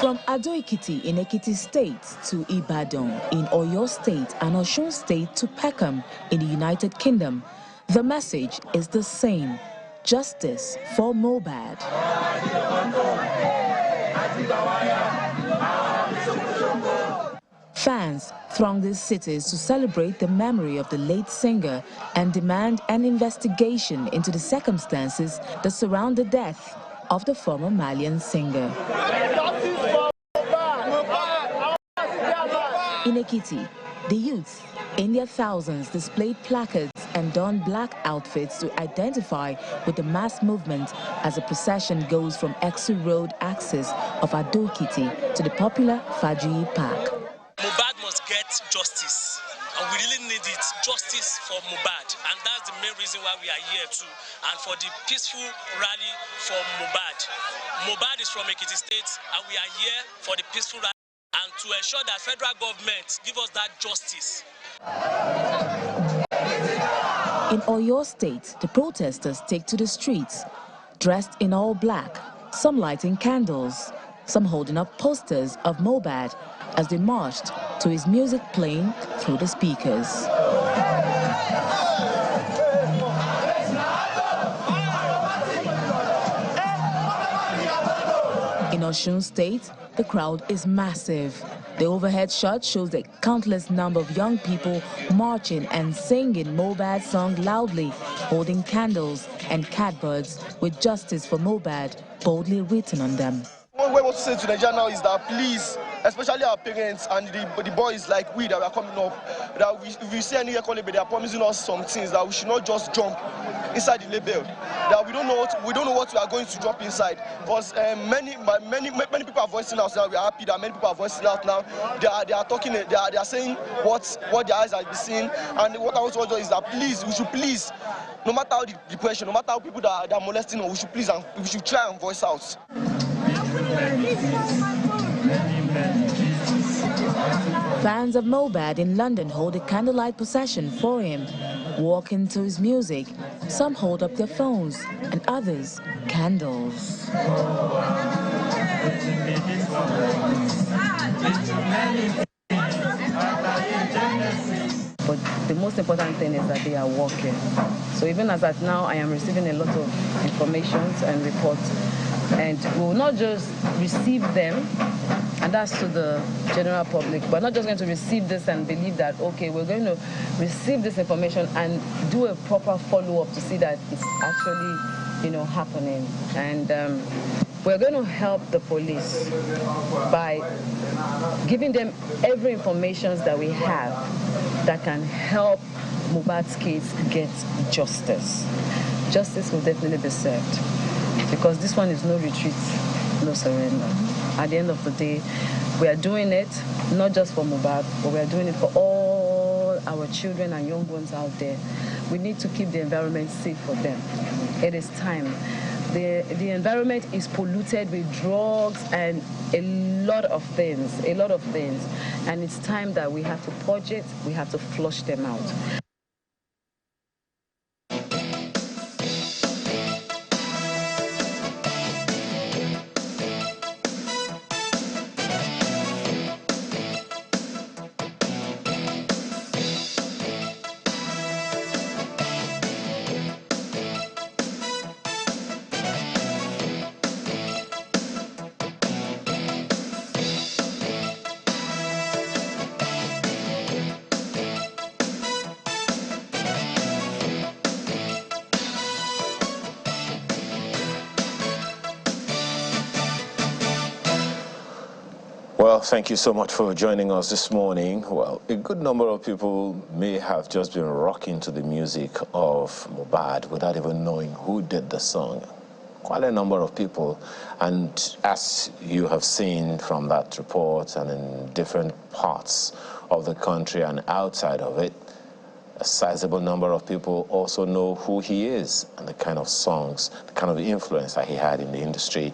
From Ado-Ekiti in Ekiti State to Ibadan in Oyo State and Osun State to Peckham in the United Kingdom, the message is the same: justice for Mohbad. Fans throng these cities to celebrate the memory of the late singer and demand an investigation into the circumstances that surround the death of the former Malian singer. In Ekiti, the youth, in their thousands, displayed placards and donned black outfits to identify with the mass movement as the procession goes from Exec Road axis of Ado-Ekiti to the popular Faji Park. Mohbad must get justice, and we really need it, justice for Mohbad, and that's the main reason why we are here too, and for the peaceful rally for Mohbad. Mohbad is from Ekiti State, and we are here for the peaceful rally and to ensure that federal government give us that justice. In Oyo State, the protesters take to the streets, dressed in all black, some lighting candles, some holding up posters of Mohbad as they marched to his music playing through the speakers. In Osun State, the crowd is massive. The overhead shot shows a countless number of young people marching and singing Mohbad's song loudly, holding candles and catbirds with "Justice for Mohbad" boldly written on them. What we want to say to Nigeria now is that please, especially our parents and the boys like we that are coming up, that if we see any record label, they are promising us some things, that we should not just jump inside the label. That we don't know what we are going to drop inside. Because many people are voicing out now. We are happy that many people are voicing out now. They are talking. They are saying what their eyes have been seeing. And what I want to do is that please, we should please, no matter how the depression, no matter how people that are molesting, we should please and we should try and voice out. Fans of Mohbad in London hold a candlelight procession for him, walking to his music. Some hold up their phones and others candles. But the most important thing is that they are working. So even as at now, I am receiving a lot of information and reports. And we will not just receive them, and that's to the general public. We're not just going to receive this and believe that, okay, we're going to receive this information and do a proper follow-up to see that it's actually, happening. And we're going to help the police by giving them every information that we have that can help Mohbad's case get justice. Justice will definitely be served, because this one is no retreat, no surrender. At the end of the day, we are doing it not just for Mohbad, but we are doing it for all our children and young ones out there. We need to keep the environment safe for them. It is time. The environment is polluted with drugs and a lot of things, and it's time that we have to purge it, we have to flush them out. Well, thank you so much for joining us this morning. Well, a good number of people may have just been rocking to the music of Mohbad without even knowing who did the song. Quite a number of people. And as you have seen from that report and in different parts of the country and outside of it, a sizable number of people also know who he is and the kind of songs, the kind of influence that he had in the industry.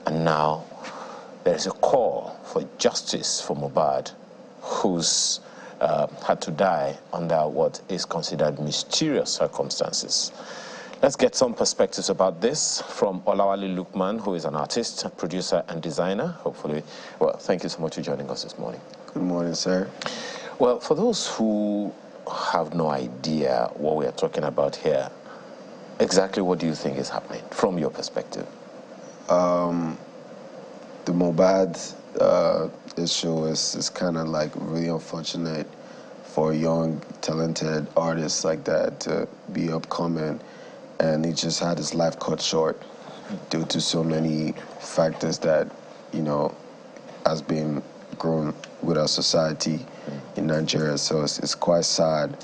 And now there's a call for justice for Mohbad, who's had to die under what is considered mysterious circumstances. Let's get some perspectives about this from Olawale Lukman, who is an artist, producer, and designer. Hopefully, well, thank you so much for joining us this morning. Good morning, sir. Well, for those who have no idea what we are talking about here, exactly what do you think is happening from your perspective? The Mohbad issue is kind of like really unfortunate for a young, talented artist like that to be upcoming, and he just had his life cut short due to so many factors that, you know, has been grown with our society in Nigeria. So it's quite sad,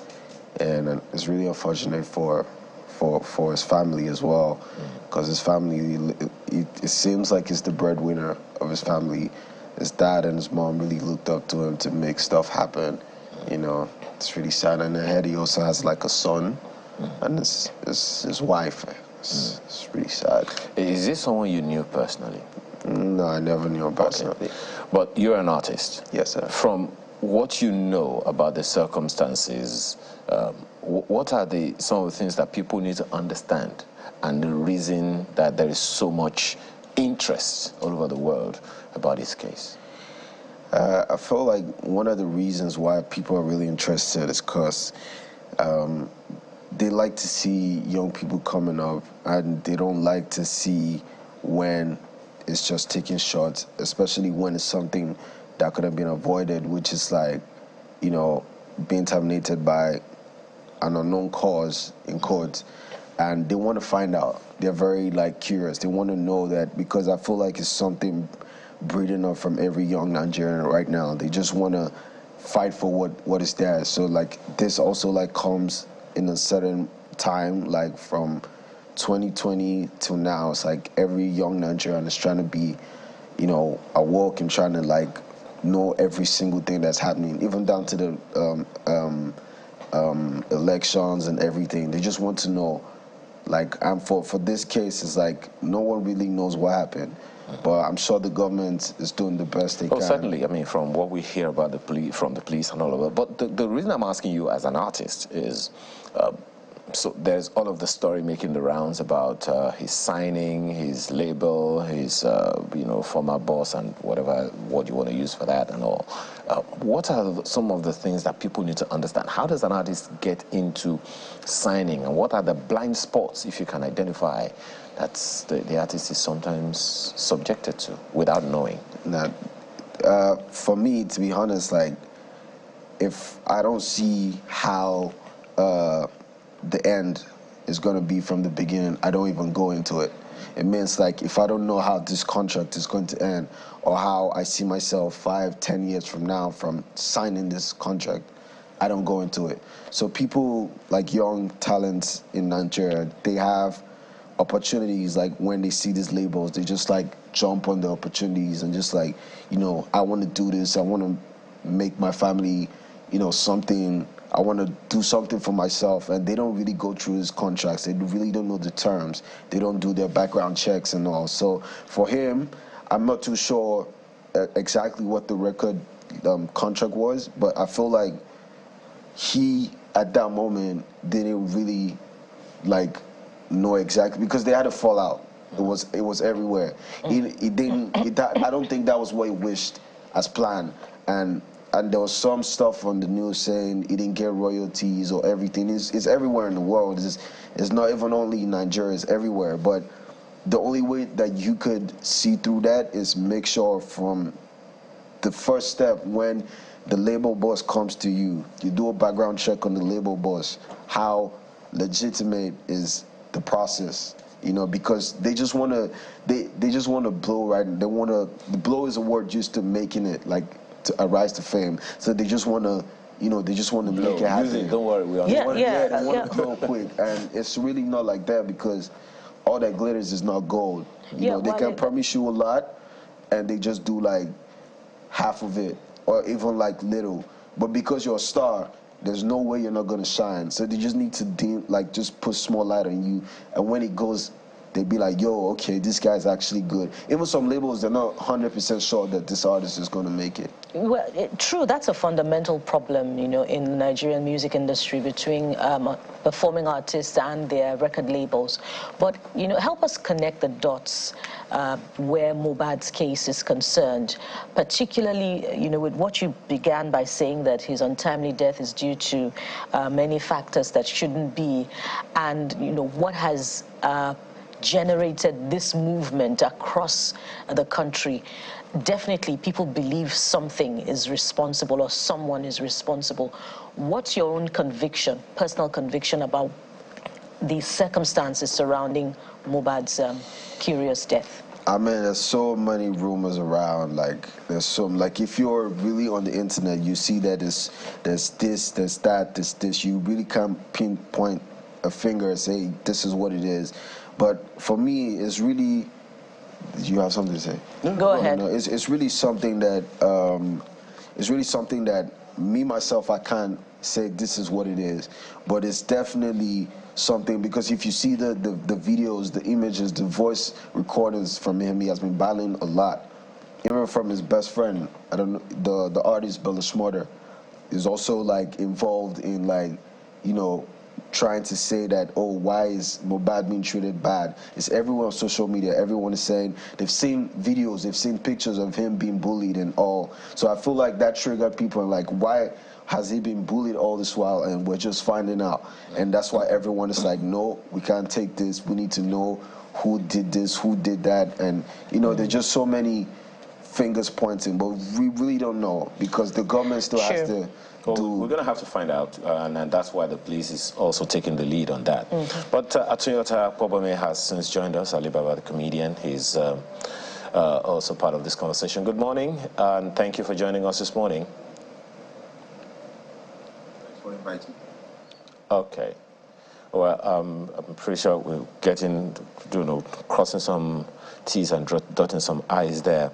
and it's really unfortunate for his family as well, because his family, it seems like he's the breadwinner of his family. His dad and his mom really looked up to him to make stuff happen. You know, it's really sad. And ahead he also has like a son and his wife. It's really sad. Is this someone you knew personally? No, I never knew him personally. Okay. But you're an artist. Yes, sir. From what you know about the circumstances, what are some of the things that people need to understand, and the reason that there is so much interest all over the world about this case? I feel like one of the reasons why people are really interested is because they like to see young people coming up, and they don't like to see when it's just taking shots, especially when it's something that could have been avoided, which is like, you know, being terminated by an unknown cause in court. And they want to find out. They're very like curious. They want to know that, because I feel like it's something breeding up from every young Nigerian right now. They just want to fight for what is there. So like this also like comes in a certain time, like from 2020 till now. It's like every young Nigerian is trying to be, you know, awoke and trying to like know every single thing that's happening, even down to the elections and everything. They just want to know. Like, for this case, it's like no one really knows what happened, but I'm sure the government is doing the best they can. Oh, certainly. I mean, from what we hear about from the police and all of that. But the reason I'm asking you as an artist is, so there's all of the story making the rounds about his signing, his label, his you know, former boss, and whatever word you want to use for that and all. What are some of the things that people need to understand? How does an artist get into signing, and what are the blind spots, if you can identify, that the artist is sometimes subjected to without knowing? Now, for me, to be honest, like, if I don't see how the end is going to be from the beginning, I don't even go into it. It means like if I don't know how this contract is going to end, or how I see myself 5-10 years from now from signing this contract, I don't go into it. So people like young talents in Nigeria, they have opportunities. Like when they see these labels, they just like jump on the opportunities and just like, you know, I want to do this, I want to make my family, you know, something, I want to do something for myself. And they don't really go through his contracts. They really don't know the terms. They don't do their background checks and all. So for him, I'm not too sure exactly what the record contract was, but I feel like he, at that moment, didn't really like know exactly, because they had a fallout. It was everywhere. He didn't. I don't think that was what he wished as planned. And there was some stuff on the news saying he didn't get royalties or everything. It's everywhere in the world. It's not even only in Nigeria. It's everywhere. But the only way that you could see through that is make sure from the first step, when the label boss comes to you, you do a background check on the label boss. How legitimate is the process? You know, because they just want to, they just want to blow, right? They want to. The blow is a word used to making it like to rise to fame. So they just want to, you know, they just want to make it happen. Don't worry, we are. They want to blow quick, and it's really not like that, because all that glitters is not gold. You know, they can promise you a lot, and they just do like half of it, or even like little. But because you're a star, there's no way you're not gonna shine. So they just need to just put small light on you, and when it goes, they'd be like, yo, okay, this guy's actually good. Even some labels, they're not 100% sure that this artist is going to make it. Well, true, that's a fundamental problem, you know, in the Nigerian music industry between performing artists and their record labels. But, you know, help us connect the dots where Mohbad's case is concerned, particularly, you know, with what you began by saying that his untimely death is due to many factors that shouldn't be, and, you know, what has generated this movement across the country. Definitely people believe something is responsible or someone is responsible. What's your own conviction, personal conviction, about the circumstances surrounding Mohbad's curious death? I mean, there's so many rumors around. Like, there's some, like, if you're really on the internet, you see that there's this, there's that, this. You really can't pinpoint a finger and say this is what it is. But for me, it's really. You have something to say? No, Go ahead. No, it's really something that me myself, I can't say this is what it is, but it's definitely something, because if you see the videos, the images, the voice recordings from him, he has been battling a lot. Even from his best friend, I don't know, the artist Bella Schmorter is also like involved in, like, you know, trying to say that, oh, why is Mohbad being treated bad? It's everyone on social media. Everyone is saying they've seen videos, they've seen pictures of him being bullied and all. So I feel like that triggered people, and like, why has he been bullied all this while and we're just finding out? And that's why everyone is like, no, we can't take this. We need to know who did this, who did that. And, you know, there's just so many fingers pointing, but we really don't know, because the government still has to. Well, we're going to have to find out, and that's why the police is also taking the lead on that. But Atoyota Kwabome has since joined us, Alibaba, the comedian. He's also part of this conversation. Good morning, and thank you for joining us this morning. Thanks for inviting me. Okay. Well, I'm pretty sure we're getting, you know, crossing some T's and dotting some I's there.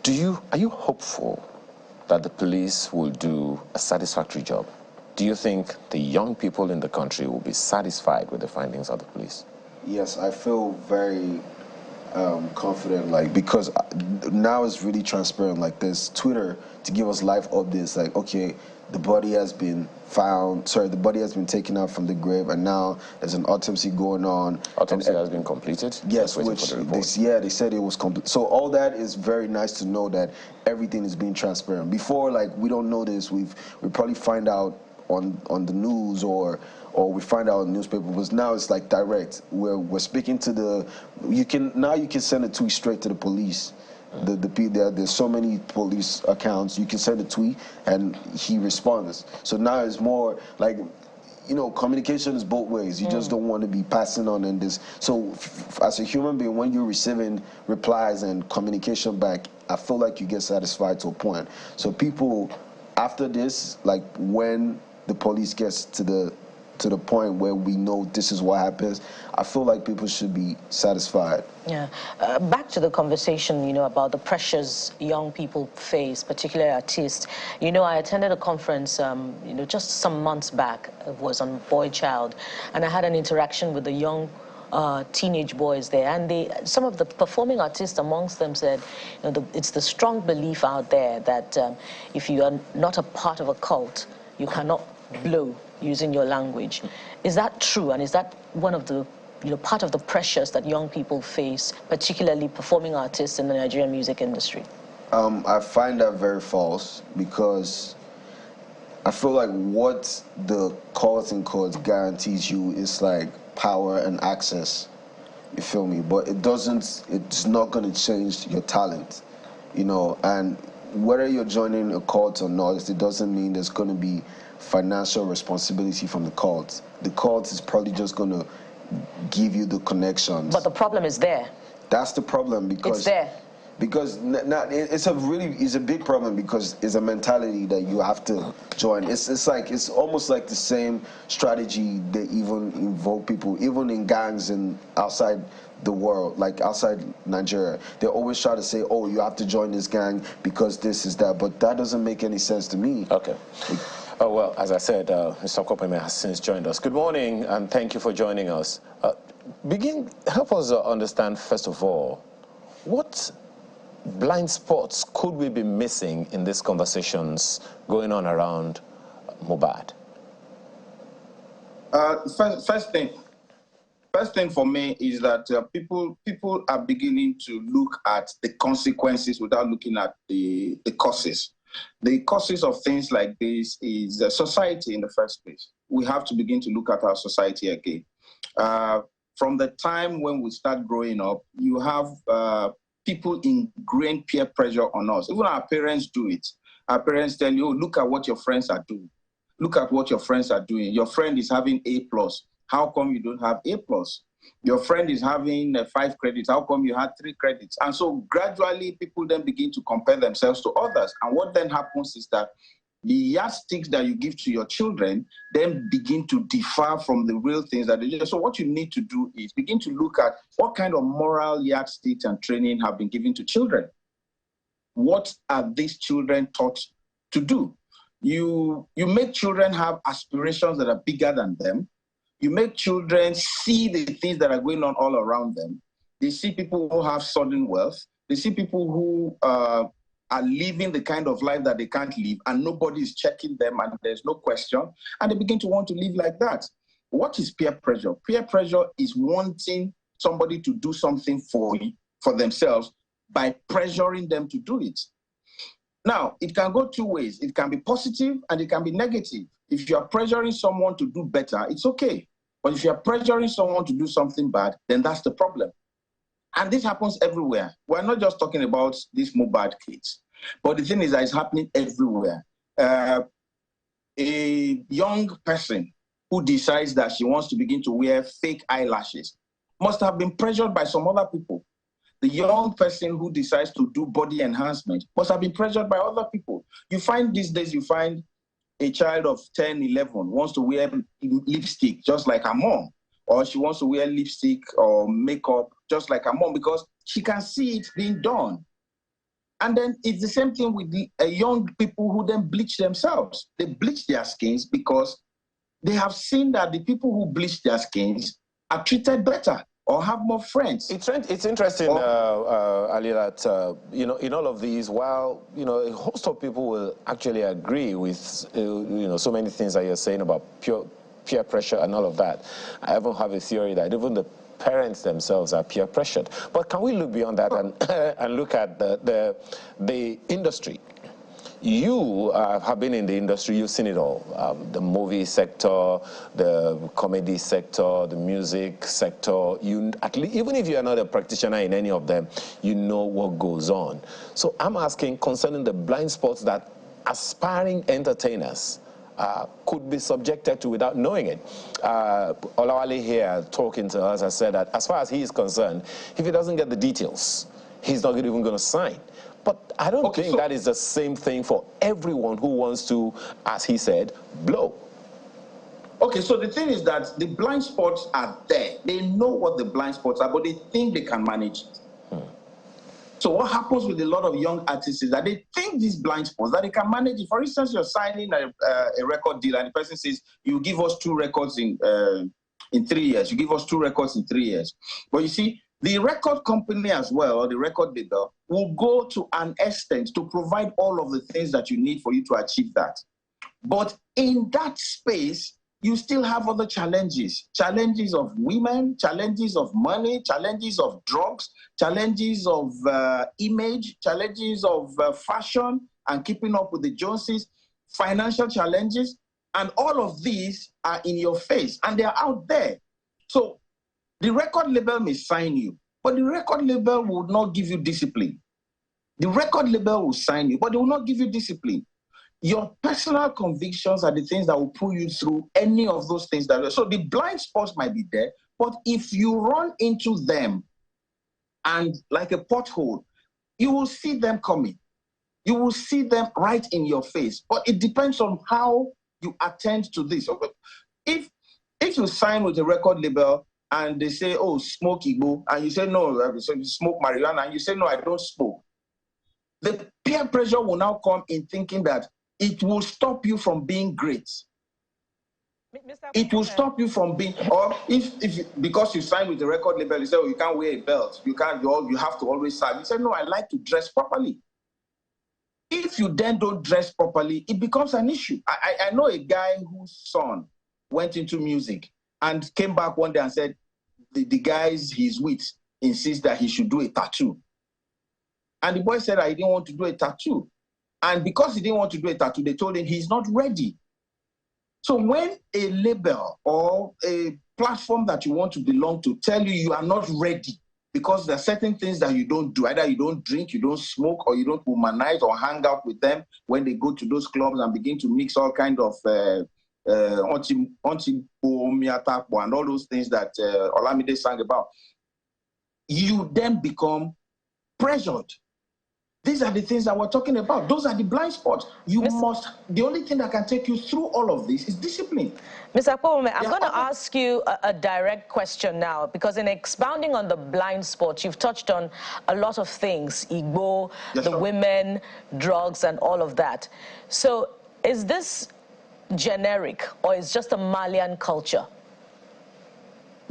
Are you hopeful that the police will do a satisfactory job? Do you think the young people in the country will be satisfied with the findings of the police? Yes, I feel very confident, like, because now it's really transparent. Like, there's Twitter to give us live updates, like, okay, the body has been found, the body has been taken out from the grave, and now there's an autopsy going on. Autopsy has been completed? Yes, which they said it was complete. So all that is very nice to know, that everything is being transparent. Before, like, we don't know this, we probably find out on the news or we find out in the newspaper, but now it's like direct. We're speaking to you can send a tweet straight to the police. There's so many police accounts. You can send a tweet and he responds. So now it's more like, you know, communication is both ways. You just don't want to be passing on in this. So as a human being, when you're receiving replies and communication back, I feel like you get satisfied to a point. So people, after this, like, when the police gets to the point where we know this is what happens, I feel like people should be satisfied. Yeah. Back to the conversation, you know, about the pressures young people face, particularly artists. You know, I attended a conference, you know, just some months back. It was on boy child, and I had an interaction with the young teenage boys there, and some of the performing artists amongst them said, you know, it's the strong belief out there that if you are not a part of a cult, you cannot blow using your language. Is that true, and is that one of the, you know, part of the pressures that young people face, particularly performing artists in the Nigerian music industry? I find that very false, because I feel like what the cult and codes guarantees you is like power and access. You feel me? But it's not going to change your talent, you know. And whether you're joining a cult or not, it doesn't mean there's going to be financial responsibility from the cult. The cult is probably just going to give you the connections. But the problem is there. That's the problem, because it's there. Because it's a big problem, because it's a mentality that you have to join. It's almost like the same strategy they even invoke people, even in gangs and outside the world, like outside Nigeria. They always try to say, oh, you have to join this gang because this is that, but that doesn't make any sense to me. Okay. Oh, well, as I said, Mr. Kwabome has since joined us. Good morning, and thank you for joining us. Help us understand, first of all, what blind spots could we be missing in these conversations going on around Mohbad? First thing for me is that people are beginning to look at the consequences without looking at the causes. The causes of things like this is society in the first place. We have to begin to look at our society again. From the time when we start growing up, you have people ingrain peer pressure on us. Even our parents do it. Our parents tell you, oh, look at what your friends are doing. Look at what your friends are doing. Your friend is having A+. How come you don't have A+? Your friend is having 5 credits. How come you had 3 credits? And so gradually people then begin to compare themselves to others. And what then happens is that the yardsticks that you give to your children then begin to differ from the real things that they do. So what you need to do is begin to look at what kind of moral yardsticks and training have been given to children. What are these children taught to do? You make children have aspirations that are bigger than them. You make children see the things that are going on all around them. They see people who have sudden wealth. They see people who are living the kind of life that they can't live, and nobody is checking them, and there's no question. And they begin to want to live like that. What is peer pressure? Peer pressure is wanting somebody to do something for themselves by pressuring them to do it. Now, it can go 2 ways. It can be positive and it can be negative. If you are pressuring someone to do better, it's okay. But if you are pressuring someone to do something bad, then that's the problem. And this happens everywhere. We're not just talking about these Mohbad kids. But the thing is that it's happening everywhere. A young person who decides that she wants to begin to wear fake eyelashes must have been pressured by some other people. The young person who decides to do body enhancement must have been pressured by other people. You find these days, you find a child of 10, 11 wants to wear lipstick just like her mom, or she wants to wear lipstick or makeup just like her mom because she can see it being done. And then it's the same thing with the young people who then bleach themselves. They bleach their skins because they have seen that the people who bleach their skins are treated better or have more friends. It's interesting, Ali, that, you know, in all of these, while, you know, a host of people will actually agree with, you know, so many things that you're saying about peer pressure and all of that. I even have a theory that even the parents themselves are peer pressured. But can we look beyond that and look at the industry? You have been in the industry, you've seen it all. The movie sector, the comedy sector, the music sector. Even if you are not a practitioner in any of them, you know what goes on. So I'm asking concerning the blind spots that aspiring entertainers could be subjected to without knowing it. Olawale here talking to us has said that as far as he is concerned, if he doesn't get the details, he's not even going to sign. But I don't think that is the same thing for everyone who wants to, as he said, blow. Okay, so the thing is that the blind spots are there. They know what the blind spots are, but they think they can manage it. So what happens with a lot of young artists is that they think these blind spots, that they can manage it. For instance, you're signing a record deal and the person says, you give us 2 records in 3 years. You give us 2 records in 3 years. But you see, the record company as well, or the record label, will go to an extent to provide all of the things that you need for you to achieve that. But in that space, you still have other challenges. Challenges of women, challenges of money, challenges of drugs, challenges of image, challenges of fashion and keeping up with the Joneses, financial challenges, and all of these are in your face and they are out there. So the record label may sign you, but the record label will not give you discipline. The record label will sign you, but they will not give you discipline. Your personal convictions are the things that will pull you through any of those things. So the blind spots might be there, but if you run into them and like a pothole, you will see them coming. You will see them right in your face. But it depends on how you attend to this. If you sign with a record label and they say, oh, smoke Igbo, and you say, no, so you smoke marijuana, and you say, no, I don't smoke. The peer pressure will now come in thinking that it will stop you from being great. It will stop you from being, or if because you signed with the record label, you say, oh, you can't wear a belt, you have to always sign. You say, no, I like to dress properly. If you then don't dress properly, it becomes an issue. I know a guy whose son went into music and came back one day and said, the guys he's with insist that he should do a tattoo. And the boy said that he didn't want to do a tattoo. And because he didn't want to do a tattoo, they told him he's not ready. So when a label or a platform that you want to belong to tell you you are not ready because there are certain things that you don't do, either you don't drink, you don't smoke, or you don't womanize or hang out with them when they go to those clubs and begin to mix all kind of and all those things that Olamide sang about, you then become pressured. These are the things that we're talking about. Those are the blind spots. The only thing that can take you through all of this is discipline. Mr. Akpowome, I'm going to ask you a direct question now, because in expounding on the blind spots, you've touched on a lot of things, Igbo, women, drugs, and all of that. So is this generic, or is just a Malian culture?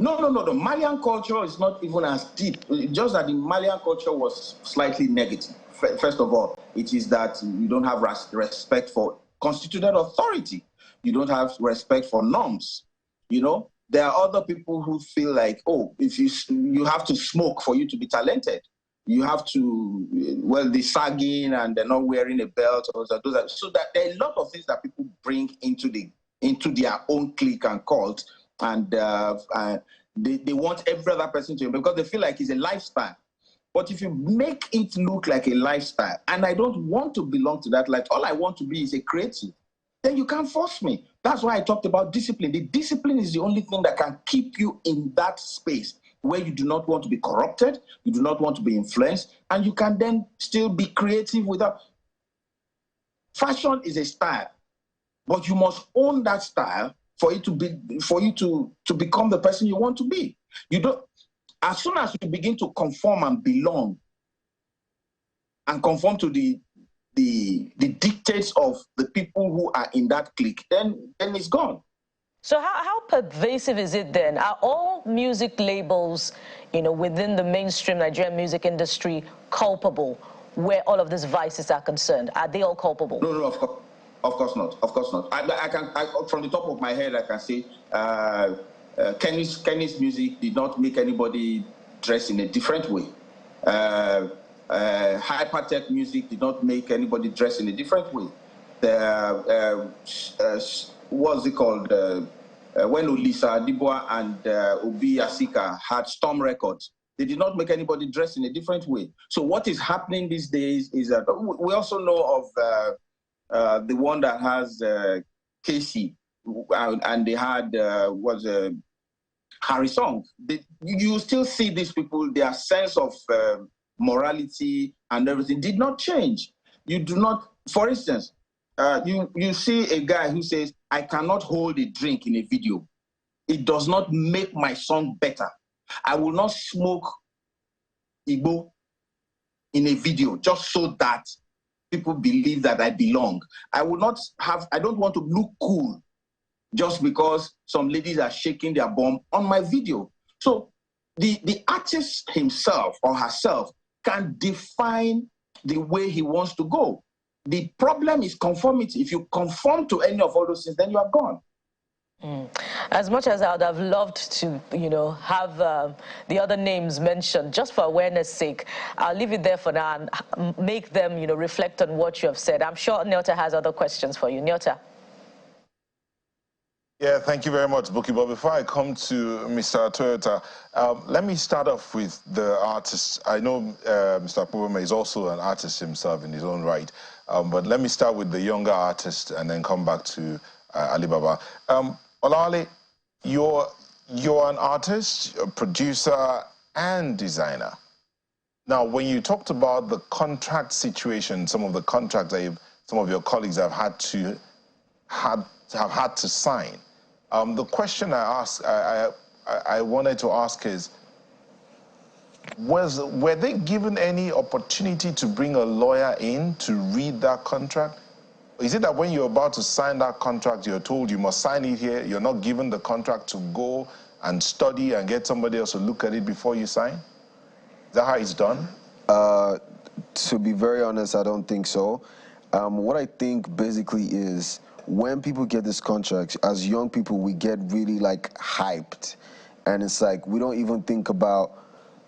No. The Malian culture is not even as deep. Just that the Malian culture was slightly negative. First of all, it is that you don't have respect for constituted authority. You don't have respect for norms. You know, there are other people who feel like, oh, if you have to smoke for you to be talented. You have to, well, they're sagging and they're not wearing a belt. So that there are a lot of things that people bring into their own clique and cult, and they want every other person to, because they feel like it's a lifestyle. But if you make it look like a lifestyle, and I don't want to belong to that life, all I want to be is a creative, then you can't force me. That's why I talked about discipline. The discipline is the only thing that can keep you in that space where you do not want to be corrupted, you do not want to be influenced, and you can then still be creative without. Fashion is a style, but you must own that style for you to become the person you want to be. You don't. As soon as you begin to conform and belong, and conform to the dictates of the people who are in that clique, then it's gone. So how pervasive is it then? Are all music labels, within the mainstream Nigerian music industry culpable where all of these vices are concerned? Are they all culpable? No, of course not. Of course not. I from the top of my head, I can say Kenny's music did not make anybody dress in a different way. Hypertech music did not make anybody dress in a different way. What's it called? When Olisa Adiboa and Obi Asika had Storm Records, they did not make anybody dress in a different way. So what is happening these days is that we also know of the one that has Casey, and they had Harry Song. You still see these people, their sense of morality and everything did not change. You do not, for instance, you see a guy who says, I cannot hold a drink in a video. It does not make my song better. I will not smoke Igbo in a video just so that people believe that I belong. I don't want to look cool just because some ladies are shaking their bum on my video. So the artist himself or herself can define the way he wants to go. The problem is conformity. If you conform to any of all those things, then you are gone. As much as I would have loved to, have the other names mentioned, just for awareness' sake, I'll leave it there for now and make them, reflect on what you have said. I'm sure Nyota has other questions for you. Nyota. Yeah, thank you very much, Buki. But before I come to Mr. Toyota, let me start off with the artists. I know Mr. Akpowome is also an artist himself in his own right, but let me start with the younger artist and then come back to Alibaba. Olale, you're an artist, a producer, and designer. Now, when you talked about the contract situation, some of the contracts that some of your colleagues have had to sign, the question I wanted to ask is, were they given any opportunity to bring a lawyer in to read that contract? Is it that when you're about to sign that contract, you're told you must sign it here, you're not given the contract to go and study and get somebody else to look at it before you sign? Is that how it's done? To be very honest, I don't think so. What I think basically is when people get this contract, as young people, we get really like hyped. And it's like we don't even think about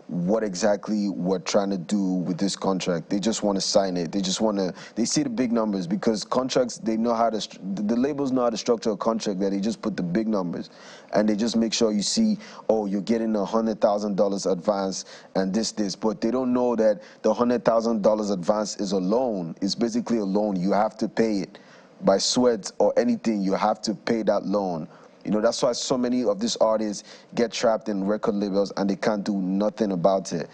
what exactly we're trying to do with this contract. They just want to sign it. They just want to, they see the big numbers because contracts, they know how to, the labels know how to structure a contract that they just put the big numbers and they just make sure you see, oh, you're getting $100,000 advance and this, but they don't know that the $100,000 advance is a loan. It's basically a loan. You have to pay it by sweat or anything. You have to pay that loan. You know, that's why so many of these artists get trapped in record labels and they can't do nothing about it.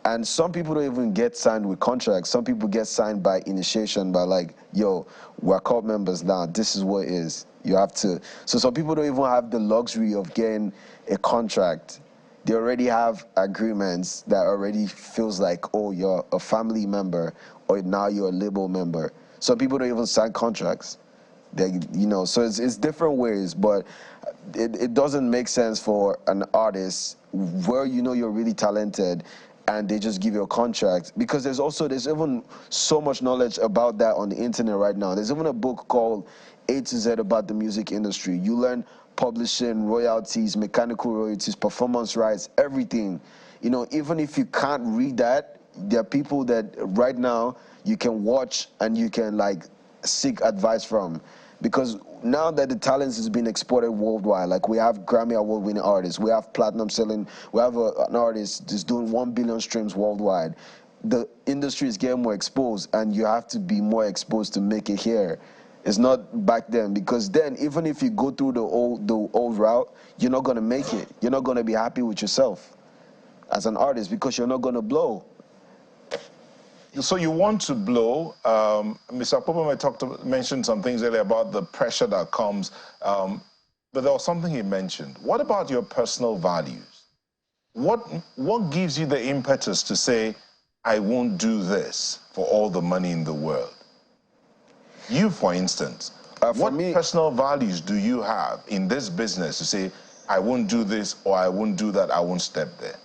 And some people don't even get signed with contracts. Some people get signed by initiation, by like, yo, we're cult members now. This is what it is. You have to. So some people don't even have the luxury of getting a contract. They already have agreements that already feels like, oh, you're a family member or now you're a label member. Some people don't even sign contracts. They, you know, so it's different ways, but it doesn't make sense for an artist where you know you're really talented and they just give you a contract, because there's even so much knowledge about that on the internet right now. There's even a book called A to Z about the music industry. You learn publishing, royalties, mechanical royalties, performance rights, everything. You know, even if you can't read that, there are people that right now you can watch and you can like seek advice from, because now that the talents is being exported worldwide, like we have Grammy Award winning artists, we have platinum selling, we have an artist that's doing 1 billion streams worldwide. The industry is getting more exposed and you have to be more exposed to make it here. It's not back then, because then even if you go through the old route, you're not gonna make it. You're not gonna be happy with yourself as an artist because you're not gonna blow. So you want to blow. Mr. Popome mentioned some things earlier about the pressure that comes, but there was something he mentioned. What about your personal values? What gives you the impetus to say, I won't do this for all the money in the world? You, for instance, what personal values do you have in this business to say, I won't do this or I won't do that, I won't step there?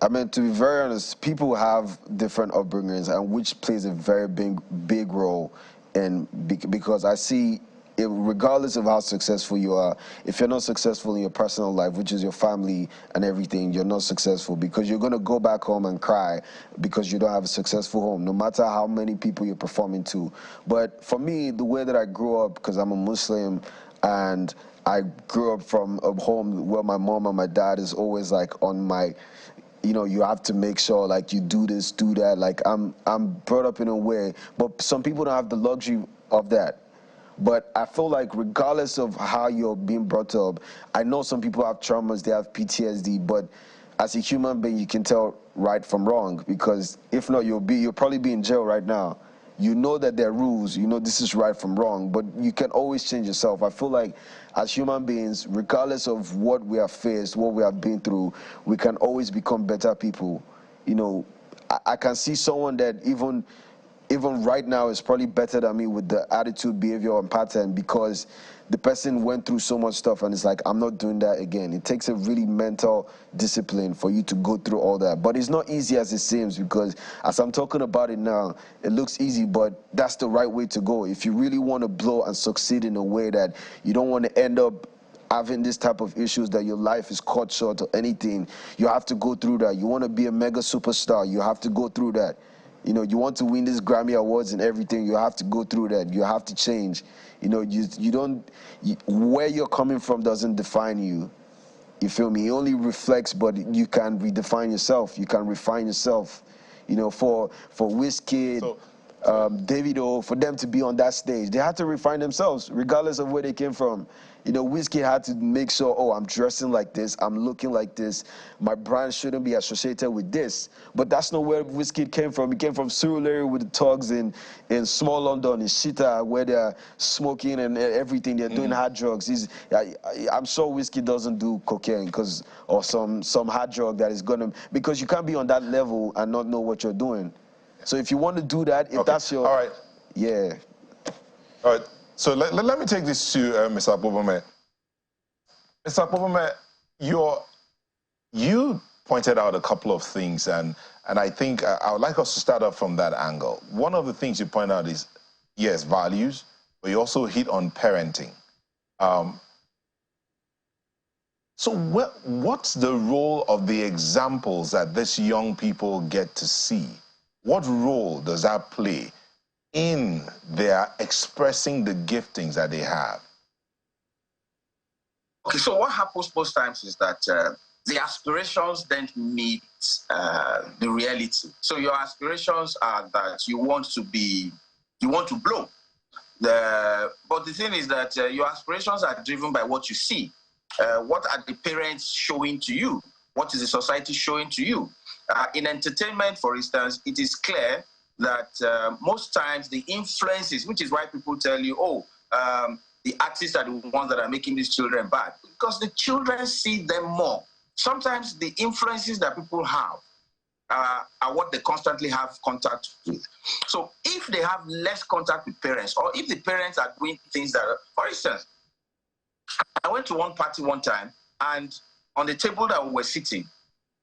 I mean, to be very honest, people have different upbringings, and which plays a very big role in, because I see, regardless of how successful you are, if you're not successful in your personal life, which is your family and everything, you're not successful, because you're going to go back home and cry because you don't have a successful home, no matter how many people you're performing to. But for me, the way that I grew up, because I'm a Muslim, and I grew up from a home where my mom and my dad is always like on my, you know, you have to make sure like you do this, do that. Like I'm brought up in a way, but some people don't have the luxury of that. But I feel like regardless of how you're being brought up, I know some people have traumas, they have PTSD, but as a human being, you can tell right from wrong, because if not, you'll probably be in jail right now. You know that there are rules, you know this is right from wrong, but you can always change yourself. I feel like as human beings, regardless of what we have faced, what we have been through, we can always become better people. You know, I can see someone that even right now is probably better than me with the attitude, behavior, and pattern, because the person went through so much stuff and it's like, I'm not doing that again. It takes a really mental discipline for you to go through all that. But it's not easy as it seems, because as I'm talking about it now, it looks easy, but that's the right way to go. If you really want to blow and succeed in a way that you don't want to end up having this type of issues, that your life is cut short or anything, you have to go through that. You want to be a mega superstar, you have to go through that. You know, you want to win these Grammy Awards and everything, you have to go through that. You have to change. You know, where you're coming from doesn't define you. You feel me? It only reflects, but you can redefine yourself. You can refine yourself. You know, for Wizkid, Davido, for them to be on that stage, they had to refine themselves, regardless of where they came from. You know, Wizkid had to make sure, oh, I'm dressing like this, I'm looking like this, my brand shouldn't be associated with this. But that's not where Wizkid came from. He came from Surulere with the thugs in small London, in Shita, where they're smoking and everything, they're doing hard drugs. I'm sure Wizkid doesn't do cocaine or some hard drug that is gonna, because you can't be on that level and not know what you're doing. So if you want to do that, if that's your... All right. Yeah. All right. So let me take this to Mr. Akpobome. Mr. Akpobome, you pointed out a couple of things, and I think I would like us to start off from that angle. One of the things you point out is, yes, values, but you also hit on parenting. So what's the role of the examples that these young people get to see? What role does that play in their expressing the giftings that they have? Okay, so what happens most times is that the aspirations don't meet the reality. So your aspirations are that you want to blow. But the thing is that your aspirations are driven by what you see. What are the parents showing to you? What is the society showing to you? In entertainment, for instance, it is clear that most times the influences, which is why people tell you, oh, the artists are the ones that are making these children bad, because the children see them more. Sometimes the influences that people have are what they constantly have contact with. So if they have less contact with parents, or if the parents are doing things that are, for instance, I went to one party one time, and on the table that we were sitting,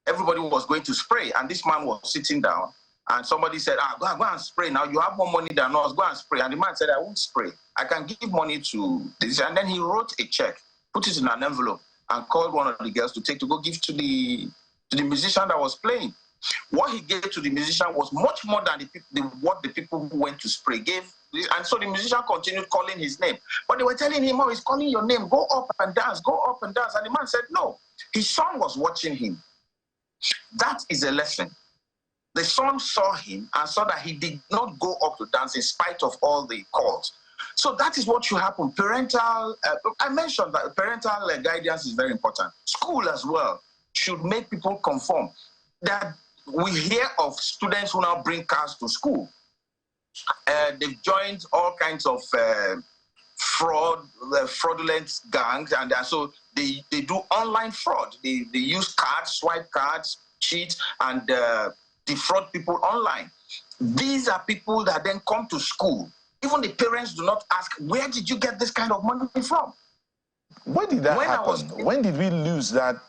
everybody was going to spray, and this man was sitting down, and somebody said, go and spray. Now you have more money than us, go and spray. And the man said, I won't spray. I can give money to this. And then he wrote a check, put it in an envelope, and called one of the girls to go give to the musician that was playing. What he gave to the musician was much more than what the people who went to spray gave. And so the musician continued calling his name. But they were telling him, oh, he's calling your name, go up and dance, go up and dance. And the man said, no. His son was watching him. That is a lesson. The son saw him and saw that he did not go up to dance in spite of all the calls. So that is what should happen. Parental, I mentioned that parental guidance is very important. School as well should make people conform. That we hear of students who now bring cars to school. They've joined all kinds of fraudulent gangs, and so they do online fraud. They use cards, swipe cards, cheat, and defraud people online. These are people that then come to school. Even the parents do not ask, where did you get this kind of money from? When did that happen? When did we lose that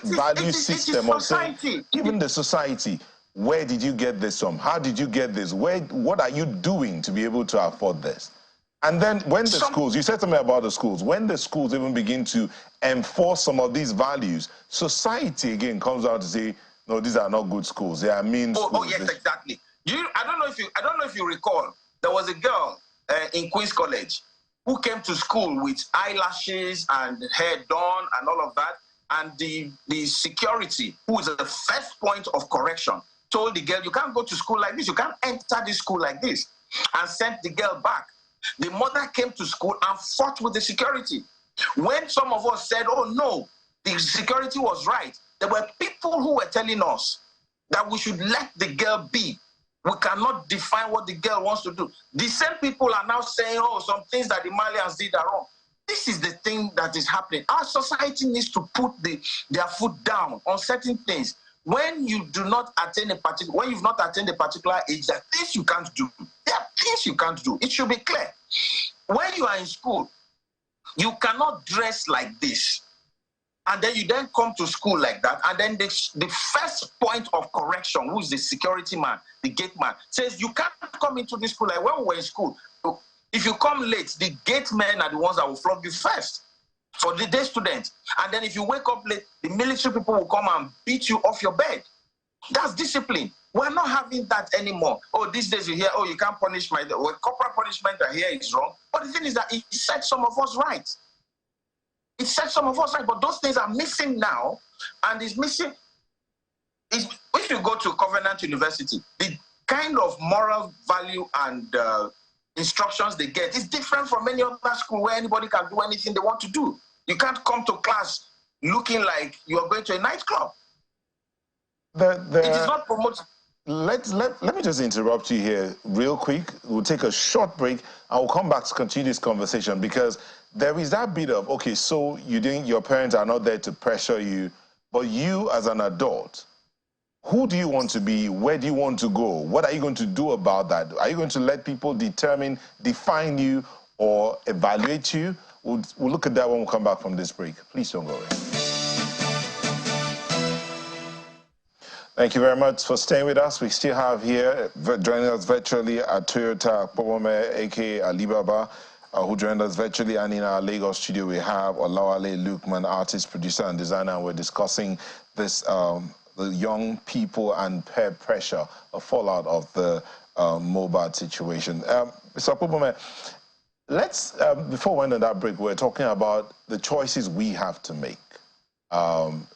value system of saying, even the society, where did you get this from? How did you get this? What are you doing to be able to afford this? And then when the schools, you said something about the schools, when the schools even begin to enforce some of these values, society again comes out to say, no, these are not good schools. They are mean schools. Oh yes, exactly. I don't know if you recall, there was a girl in Queen's College who came to school with eyelashes and hair done and all of that. And the security, who is the first point of correction, told the girl, you can't go to school like this. You can't enter this school like this, and sent the girl back. The mother came to school and fought with the security. When some of us said, oh no, the security was right, there were people who were telling us that we should let the girl be. We cannot define what the girl wants to do. The same people are now saying, oh, some things that the Malians did are wrong. This is the thing that is happening. Our society needs to put their foot down on certain things. When you do not attain when you've not attained a particular age, there are things you can't do. There are things you can't do. It should be clear. When you are in school, you cannot dress like this. And then you then come to school like that. And then the first point of correction, who is the security man, the gate man, says, you can't come into this school like when we were in school. If you come late, the gate men are the ones that will flog you first for the day student. And then if you wake up late, the military people will come and beat you off your bed. That's discipline. We're not having that anymore. Oh, these days you hear, oh, you can't punish corporal punishment I hear is wrong. But the thing is that it sets some of us right. It sets some of us right, but those things are missing now, and it's missing. If you go to Covenant University, the kind of moral value and instructions they get is different from any other school where anybody can do anything they want to do. You can't come to class looking like you are going to a nightclub. It is not promoted. Let me just interrupt you here real quick. We'll take a short break. I will come back to continue this conversation, because there is that bit of, okay, so your parents are not there to pressure you, but you as an adult, Who do you want to be? Where do you want to go? What are you going to do about that? Are you going to let people define you, or evaluate you? We'll look at that when we come back from this break. Please don't go away. Thank you very much for staying with us. We still have here, joining us virtually at Toyota Pobome, aka Alibaba, who joined us virtually, and in our Lagos studio we have Olawale Lukman, artist, producer, and designer, and we're discussing this the young people and peer pressure, a fallout of the Mohbad situation. Mr. Pobome, let's, before we end on that break, we're talking about the choices we have to make.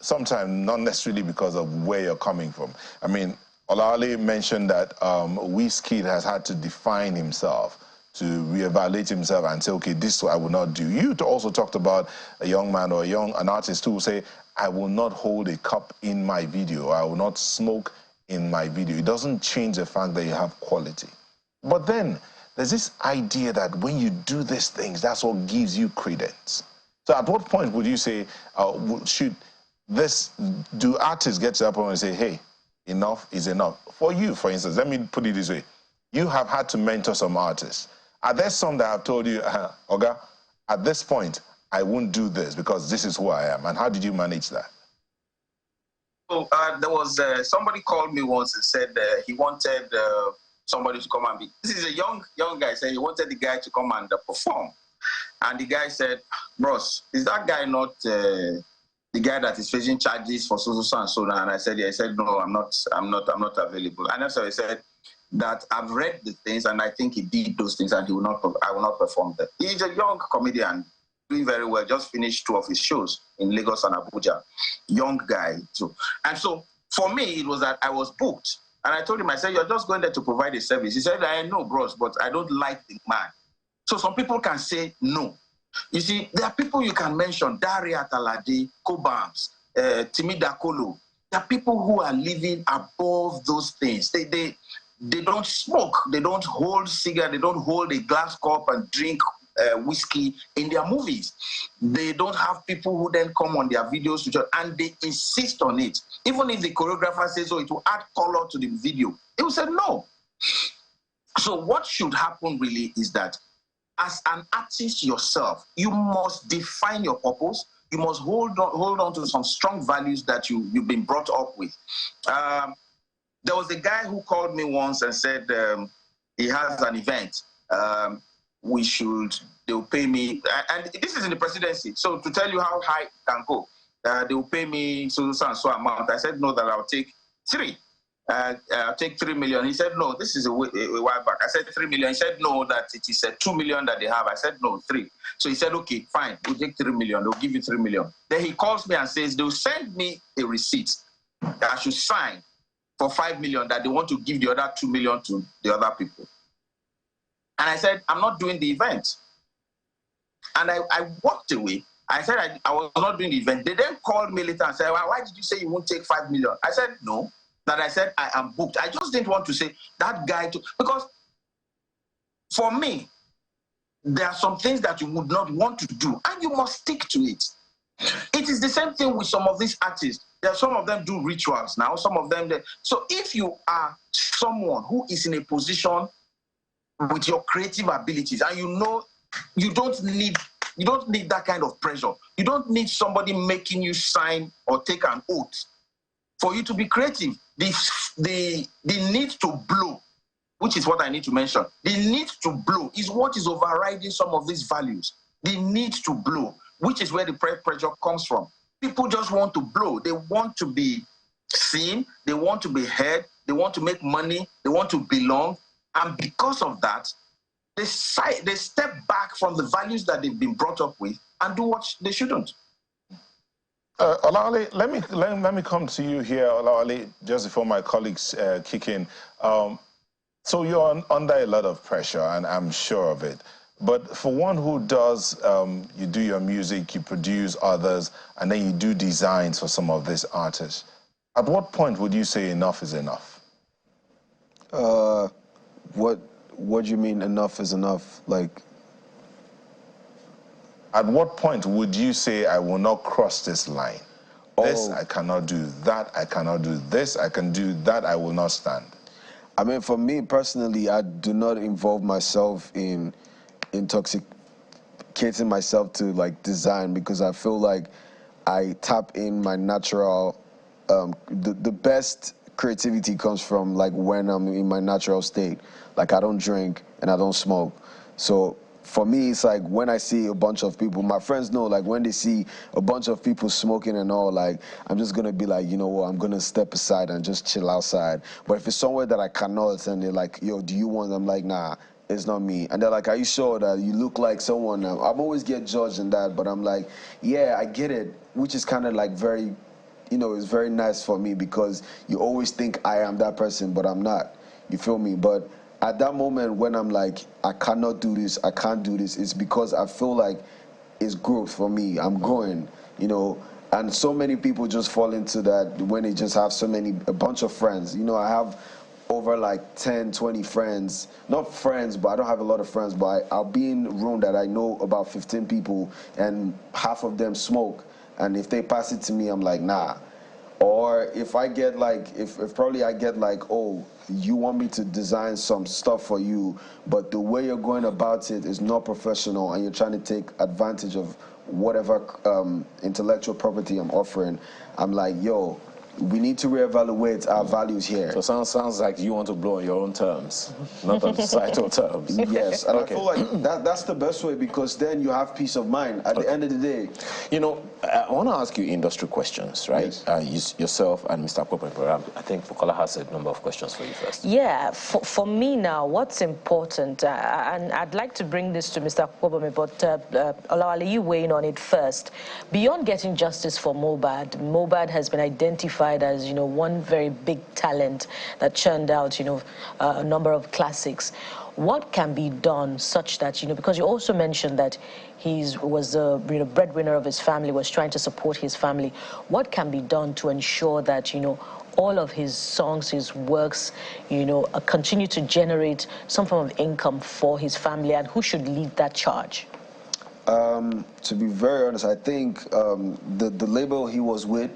Sometimes not necessarily because of where you're coming from. I mean, Olawale mentioned that Wizkid has had to define himself, to reevaluate himself and say, okay, this I will not do. You also talked about a young man or an artist who will say, I will not hold a cup in my video, or I will not smoke in my video. It doesn't change the fact that you have quality. But then there's this idea that when you do these things, that's what gives you credence. So at what point would you say, do artists get to that point and say, hey, enough is enough? For you, for instance, let me put it this way. You have had to mentor some artists. Are there some that have told you, Oga, at this point, I won't do this because this is who I am? And how did you manage that? So there was somebody called me once and said he wanted somebody to come and be. This is a young guy. Said he wanted the guy to come and perform. And the guy said, bros, is that guy not the guy that is facing charges for so and so? And I said, yeah. He said, no, I'm not available. And so he said that I've read the things and I think he did those things and I will not perform them. He's a young comedian, doing very well, just finished 2 of his shows in Lagos and Abuja. Young guy too. And so for me, it was that I was booked. And I told him, I said, you're just going there to provide a service. He said, I know, bros, but I don't like the man. So some people can say no. You see, there are people you can mention, Daria Talade, Kobams, Timi Dakolo. There are people who are living above those things. They don't smoke, they don't hold cigarette, they don't hold a glass cup and drink whiskey in their movies. They don't have people who then come on their videos and they insist on it. Even if the choreographer says, oh, it will add color to the video, they will say no. So what should happen really is that as an artist yourself, you must define your purpose. You must hold on to some strong values that you've been brought up with. There was a guy who called me once and said he has an event. They'll pay me, and this is in the presidency. So to tell you how high it can go, they'll pay me so and so amount. I said no, that I'll take 3. I'll take 3 million. He said, no, this is a while back. I said 3 million. He said, no, that it is 2 million that they have. I said, no, 3. So he said, okay, fine, we'll take 3 million. They'll give you 3 million. Then he calls me and says, they'll send me a receipt that I should sign for 5 million that they want to give the other 2 million to the other people. And I said, I'm not doing the event. And I walked away. I said, I was not doing the event. They then called me later and said, well, why did you say you won't take 5 million? I said, no. That I said, I am booked. I just didn't want to say that guy, because for me, there are some things that you would not want to do, and you must stick to it. It is the same thing with some of these artists. There are some of them do rituals now, some of them. So if you are someone who is in a position with your creative abilities, and you know you don't need that kind of pressure. You don't need somebody making you sign or take an oath for you to be creative. The need to blow, which is what I need to mention. The need to blow is what is overriding some of these values. The need to blow, which is where the pressure comes from. People just want to blow. They want to be seen. They want to be heard. They want to make money. They want to belong. And because of that, they step back from the values that they've been brought up with and do what they shouldn't. Olawale, let me come to you here, Olawale, just before my colleagues kick in. So you're under a lot of pressure, and I'm sure of it. But for one who does, you do your music, you produce others, and then you do designs for some of these artists. At what point would you say enough is enough? What do you mean enough is enough? Like, at what point would you say I will not cross this line? This I cannot do, that I cannot do, this I can do, that I will not stand? I mean, for me personally, I do not involve myself in intoxicating myself to like design, because I feel like I tap in my natural, the best creativity comes from like when I'm in my natural state. Like I don't drink and I don't smoke. So for me, it's like when I see a bunch of people, my friends know, like when they see a bunch of people smoking and all, like I'm just gonna be like, you know what, I'm gonna step aside and just chill outside. But if it's somewhere that I cannot, and they're like, yo, do you want? I'm like, nah, it's not me. And they're like, are you sure that you look like someone? I'm always get judged in that, but I'm like, yeah, I get it, which is kind of like very, you know, it's very nice for me, because you always think I am that person, but I'm not. You feel me? But at that moment when I'm like, I cannot do this, I can't do this, it's because I feel like it's growth for me. I'm growing, you know. And so many people just fall into that when they just have a bunch of friends. You know, I have over like 10, 20 friends. Not friends, but I don't have a lot of friends, but I'll be in a room that I know about 15 people, and half of them smoke. And if they pass it to me, I'm like, nah. Or if I get like, if probably I get like, oh, you want me to design some stuff for you, but the way you're going about it is not professional, and you're trying to take advantage of whatever intellectual property I'm offering, I'm like, yo, we need to reevaluate our values here. So sounds like you want to blow on your own terms, not on societal terms. Yes, and okay. I feel like that's the best way, because then you have peace of mind at the end of the day. You know, I want to ask you industry questions, right? Yes. Yourself and Mr. Pope, I think Bukola has a number of questions for you first. Yeah, for me now, what's important, and I'd like to bring this to Mr. Pope, but Olawale, you weigh in on it first. Beyond getting justice for Mohbad has been identified as, you know, one very big talent that churned out, you know, a number of classics. What can be done such that, you know, because you also mentioned that he was the, you know, breadwinner of his family, was trying to support his family. What can be done to ensure that, you know, all of his songs, his works, you know, continue to generate some form of income for his family, and who should lead that charge? To be very honest, I think the label he was with,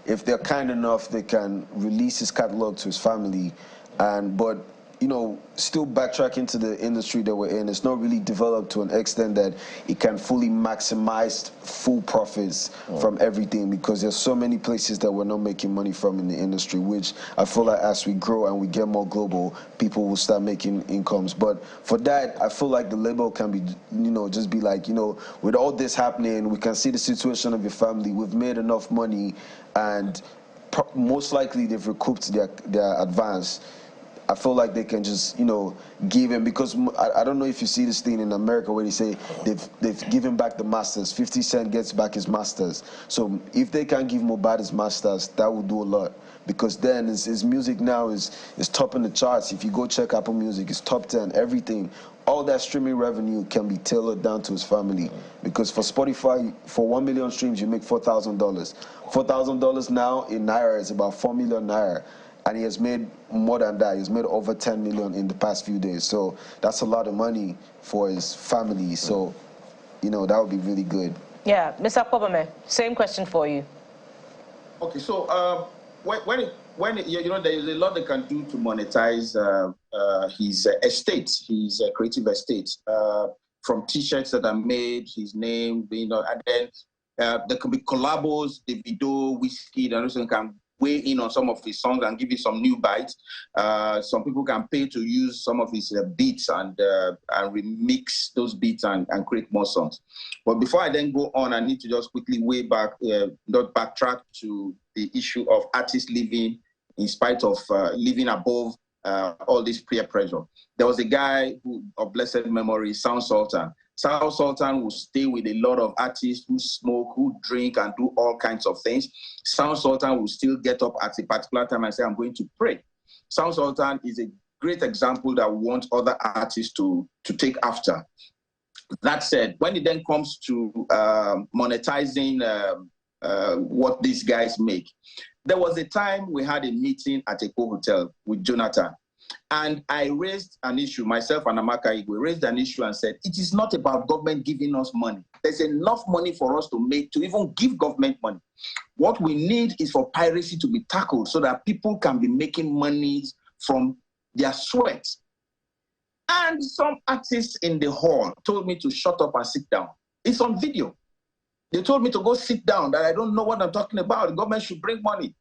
if they're kind enough, they can release his catalog to his family, but you know, still backtracking to the industry that we're in, it's not really developed to an extent that it can fully maximize full profits from everything, because there's so many places that we're not making money from in the industry, which I feel like as we grow and we get more global, people will start making incomes. But for that, I feel like the label can be, you know, just be like, you know, with all this happening, we can see the situation of your family, we've made enough money, and most likely they've recouped their advance. I feel like they can just, you know, give him, because I don't know if you see this thing in America where they say they've given back the masters. 50 Cent gets back his masters. So if they can give Mohbad his masters, that will do a lot, because then his music now is topping the charts. If you go check Apple Music, it's top 10, everything. All that streaming revenue can be tailored down to his family, because for Spotify, for 1 million streams, you make $4,000. $4,000 now in Naira is about 4 million Naira. And he has made more than that. He's made over 10 million in the past few days. So that's a lot of money for his family. So, you know, that would be really good. Yeah, Mr. Kwabame, same question for you. Okay, so when you know, there is a lot they can do to monetize his estate, his creative estate, from T-shirts that are made, his name, you know, and then there could be collabos, Davido, Whiskey, and also can weigh in on some of his songs and give you some new bites. Some people can pay to use some of his beats and remix those beats and create more songs. But before I then go on, I need to just quickly not backtrack to the issue of artists living in spite of living above all this peer pressure. There was a guy who, of blessed memory, Sound Sultan. Sound Sultan will stay with a lot of artists who smoke, who drink, and do all kinds of things. Sound Sultan will still get up at a particular time and say, I'm going to pray. Sound Sultan is a great example that we want other artists to take after. That said, when it then comes to monetizing what these guys make, there was a time we had a meeting at a hotel with Jonathan. And I raised an issue, myself and Amaka Igwe raised an issue and said, it is not about government giving us money. There's enough money for us to make, to even give government money. What we need is for piracy to be tackled so that people can be making money from their sweat. And some artists in the hall told me to shut up and sit down. It's on video. They told me to go sit down, that I don't know what I'm talking about. The government should bring money.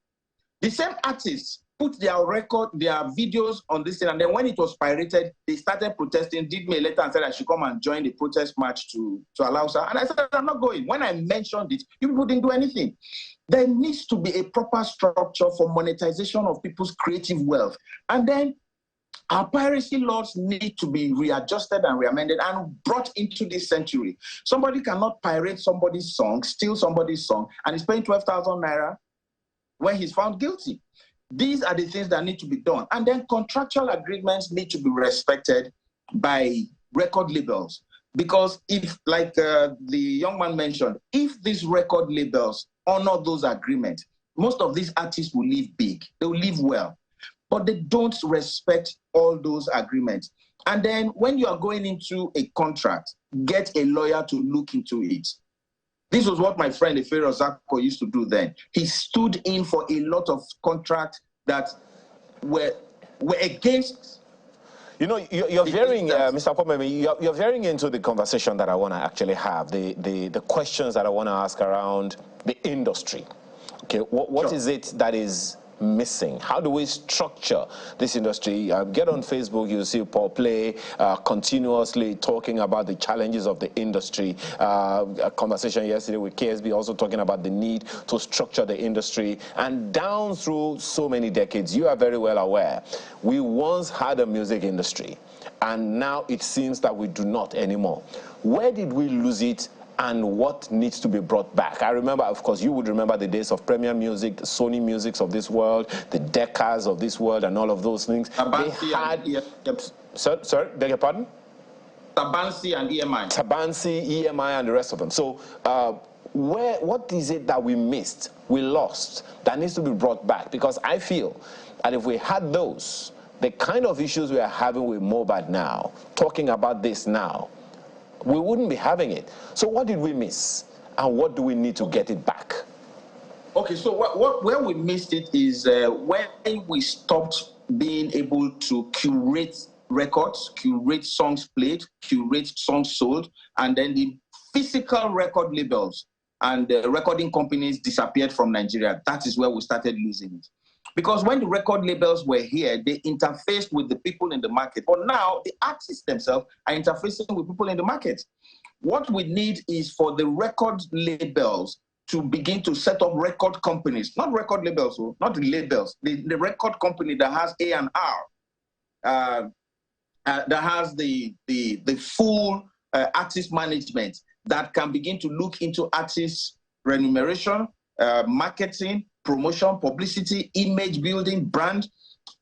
The same artists put their videos on this thing, and then when it was pirated, they started protesting, did me a letter and said I should come and join the protest march to allow her. And I said, I'm not going. When I mentioned it, you people didn't do anything. There needs to be a proper structure for monetization of people's creative wealth. And then our piracy laws need to be readjusted and reamended and brought into this century. Somebody cannot pirate somebody's song, steal somebody's song, and he's paying 12,000 naira when he's found guilty. These are the things that need to be done. And then contractual agreements need to be respected by record labels. Because if, like the young man mentioned, if these record labels honor those agreements, most of these artists will live big, they will live well. But they don't respect all those agreements. And then when you are going into a contract, get a lawyer to look into it. This was what my friend Efero Zako used to do then. He stood in for a lot of contracts that were against. You know, you're veering, Mr. Pomemi, you're veering into the conversation that I want to actually have, the questions that I want to ask around the industry. Okay, what is it that is missing? How do we structure this industry? Get on Facebook, you'll see Paul Play continuously talking about the challenges of the industry. A conversation yesterday with KSB also talking about the need to structure the industry. And down through so many decades, you are very well aware, we once had a music industry, and now it seems that we do not anymore. Where did we lose it? And what needs to be brought back? I remember, of course, you would remember the days of Premier Music, the Sony Musics of this world, the Decas of this world, and all of those things. Tabansi, they had, sir, beg your pardon? Tabansi and EMI. Tabansi, EMI, and the rest of them. So, what is it that we missed, we lost, that needs to be brought back? Because I feel that if we had those, the kind of issues we are having with Mohbad now, talking about this now, we wouldn't be having it. So what did we miss? And what do we need to get it back? Okay, so where we missed it is when we stopped being able to curate records, curate songs played, curate songs sold, and then the physical record labels and the recording companies disappeared from Nigeria. That is where we started losing it. Because when the record labels were here, they interfaced with the people in the market. But now the artists themselves are interfacing with people in the market. What we need is for the record labels to begin to set up record companies, not record labels, not the labels, the record company that has A&R, that has the full artist management, that can begin to look into artists' remuneration, marketing, promotion, publicity, image building, brand,